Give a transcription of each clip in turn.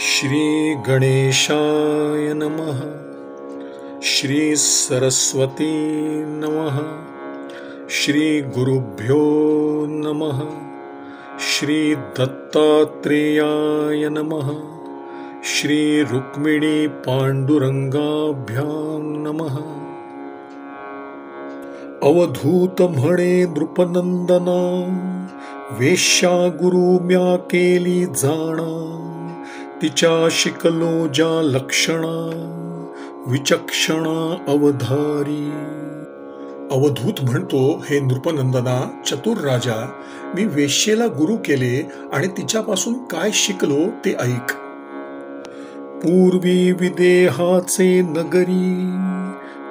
श्री गणेशाय नमः। श्री सरस्वती नमः। श्री गुरुभ्यो नमः। श्री दत्तात्रेयाय नमः। श्री रुक्मिणी पांडुरंगाभ्यां नमः। अवधूत म्हणे नृपनंदना, वेश्या गुरु म्या केली जाणा, तिच्या शिकलो ज्या लक्षणा, विचक्षणा अवधारी. अवधूत म्हणतो, हे नृपनंदना, चतुर राजा, मी वेश्येला गुरु केले आणि तिच्यापासून काय शिकलो ते ऐक. पूर्वी विदेहाचे नगरी,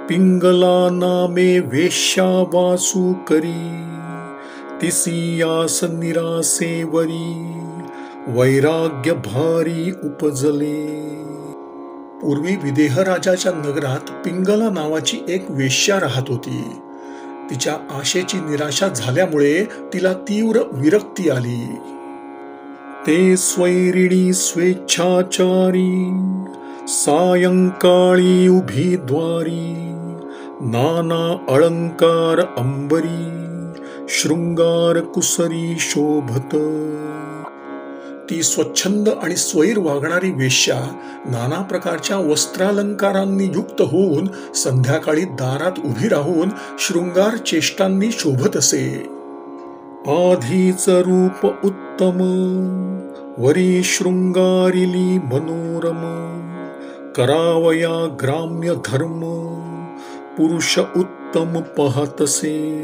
पिंगला नामे वेश्या वासू करी, तिसियास निरासेवरी, वैराग्य भारी उपजले. पूर्वी विदेह राजाच्या नगरात पिंगला नावाची एक वेश्या राहत होती. तिच्या आशेची निराशा झाल्यामुळे तिला तीव्र विरक्ती आली. ते स्वैरिणी स्वेच्छाचारी, सायंकाळी उभी द्वारी, नाना अलंकार अंबरी, शृंगार कुसरी शोभत. ती स्वच्छंद आणि स्वैर वागणारी वेश्या नाना प्रकारच्या वस्त्रालंकारांनी युक्त होऊन संध्याकाळी दारात उभी राहून शृंगार चेष्टांनी शोभत असे. आधीच रूप उत्तम, वरी शृंगारिली मनोरम, करावया ग्राम्य धर्म, पुरुष उत्तम पाहतसे.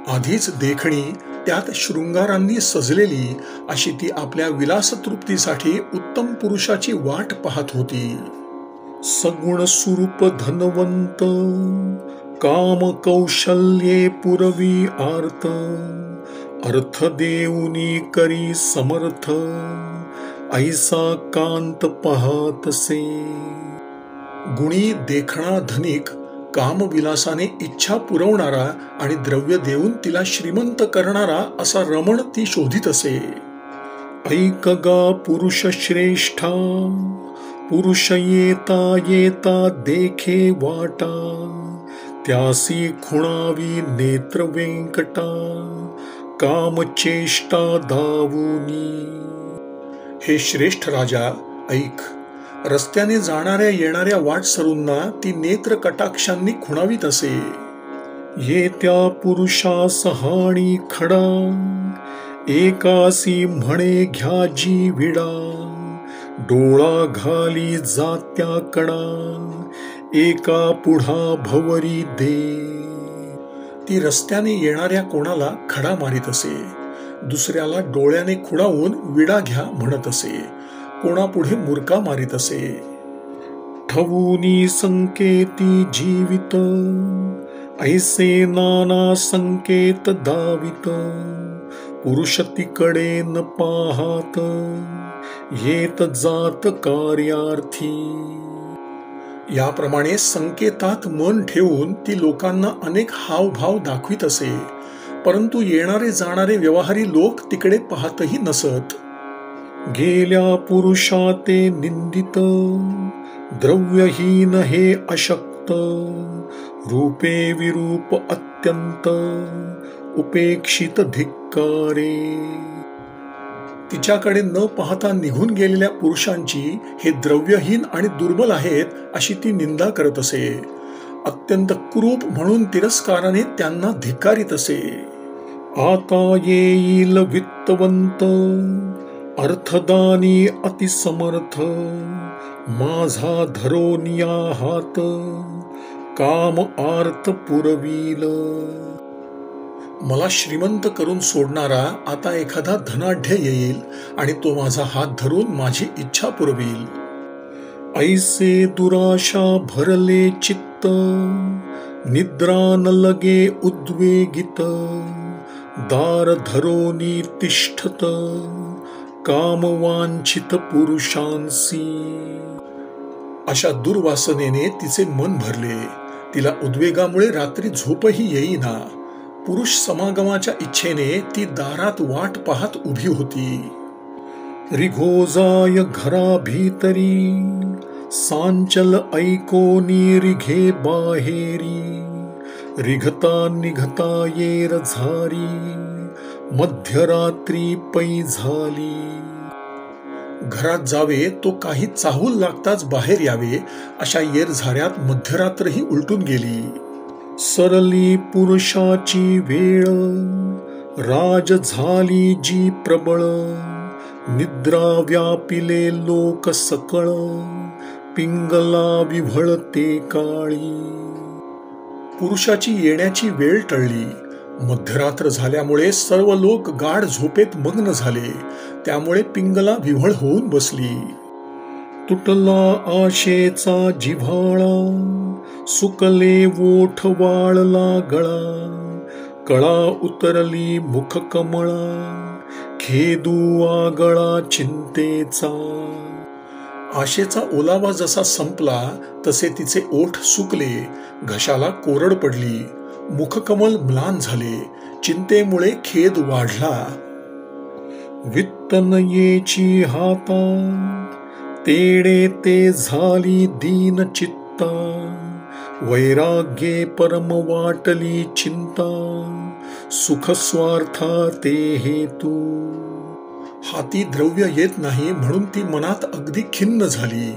आधीच देखणी, त्यात शृंगारांनी सजलेली अशी ती आपल्या विलासतृप्तीसाठी उत्तम पुरुषाची वाट पाहत होती. सगुण स्वरूप धनवंत, काम कौशल्ये पुरवी आर्त, अर्थ देऊनी करी समर्थ, ऐसा कांत पाहतसे. गुणी देखणा धनिक, कामविलासाने इच्छा पुरवणारा आणि द्रव्य देऊन तिला श्रीमंत करणारा असा रमण ती शोधित असे. ऐक गा पुरुष श्रेष्ठा, पुरुष येता येता देखे वाटा, त्यासी खुणावी नेत्र वेंकटा, कामचेष्टा धावुनी. हे श्रेष्ठ राजा, ऐक. रस्त्याने जाणाऱ्या येणाऱ्या वाटसरूंना ती नेत्र कटाक्षांनी खुणावीत असे. येत्या पुरुषास हाणी खडा, एकासी म्हणे घ्या जी विडा, डोळा घाली जात्या कडा, एका पुढा भवरी दे. ती रस्त्याने येणाऱ्या कोणाला खडा मारित असे, दुसऱ्याला डोळ्याने खुणावून विडा घ्या म्हणत असे, कोणापुढे मुरका मारित असे. ठवूनी संकेती जीवित, ऐसे नाना संकेत दावित, पुरुष तिकडे न पाहात, येत जात कार्यार्थी. याप्रमाणे संकेतात मन ठेवून ती लोकांना अनेक हावभाव दाखवित असे, परंतु येणारे जाणारे व्यवहारी लोक तिकडे पाहतही नसत. गेल्या पुरुषा ते निंदित, द्रव्यहीन हे अशक्त, रूपे विरूप अत्यंत, उपेक्षित धिक्कारे. तिच्याकडे न पाहता निघून गेलेल्या पुरुषांची हे द्रव्यहीन आणि दुर्बल आहेत अशी ती निंदा करत असे. अत्यंत कुरूप म्हणून तिरस्काराने त्यांना धिक्कारित असे. आता येईल वित्तवंत, अर्थदानी अतिसमर्थ, माझा धरोनिया हात, काम आर्त पुरवील. मला श्रीमंत करून सोडणारा आता एखादा धनाढ्य येईल आणि तो माझा हात धरून माझी इच्छा पुरवील. ऐसे दुराशा भरले चित्त, निद्रा न लगे उद्वेगित, दार धरोनी तिष्ठत, कामवांछित पुरुषांसी. अशा दुर्वासनेने तिचे मन भरले. तिला उद्वेगामुळे रात्री झोपही येईना. पुरुष समागमाच्या इच्छेने ती दारात वाट पाहत उभी होती. रिघोजाय घरा भीतरी, सांचल ऐकोनी रिघे बाहेरी. रिघता निघता येर झारी, मध्यरात्री पै झाली. घरात जावे तो काही चाहूल लागताच बाहेर यावे, अशा येर झाऱ्यात मध्यरात्रही उलटून गेली. सरली पुरुषाची वेळ, राज झाली जी प्रबळ. निद्रा व्यापिले लोक सकळ, पिंगला विव्हळते काळी. पुरुषाची येण्याची वेळ टळली. मध्यरात्र झाल्यामुळे सर्व लोक गाढ झोपेत मग्न झाले. त्यामुळे पिंगला विव्हळ होऊन बसली. तुटला आशेचा जिव्हाळा, सुकले ओठ वाळला गळा. कळा उतरली मुख कमळा, खेदू आगळा चिंतेचा. आशेचा ओलावा जसा संपला तसे तिचे ओठ सुकले, घशाला कोरड पडली, मुखकमल म्लान झाले, चिंतेमुळे खेद वाढला. वित्तनयेची हाता, तेडे ते झाली दीन चित्ता. वैराग्ये परम वाटली चिंता, सुख स्वार्था ते हेतू. हाती द्रव्य येत नाही म्हणून ती मनात अगदी खिन्न झाली.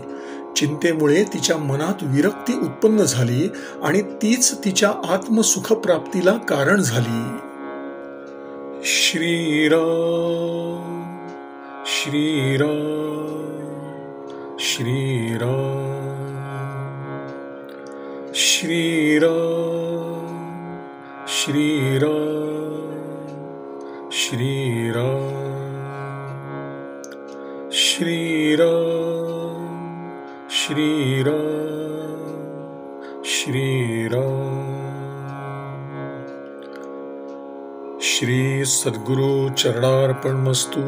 चिंतेमुळे तिच्या मनात विरक्ती उत्पन्न झाली आणि तीच तिच्या आत्मसुखप्राप्तीला कारण झाली. श्रीराम श्रीराम श्रीराम श्रीराम श्रीराम श्रीराम श्रीराम श्रीराम श्रीराम. श्री सद्गुरु चरणार्पणमस्तु.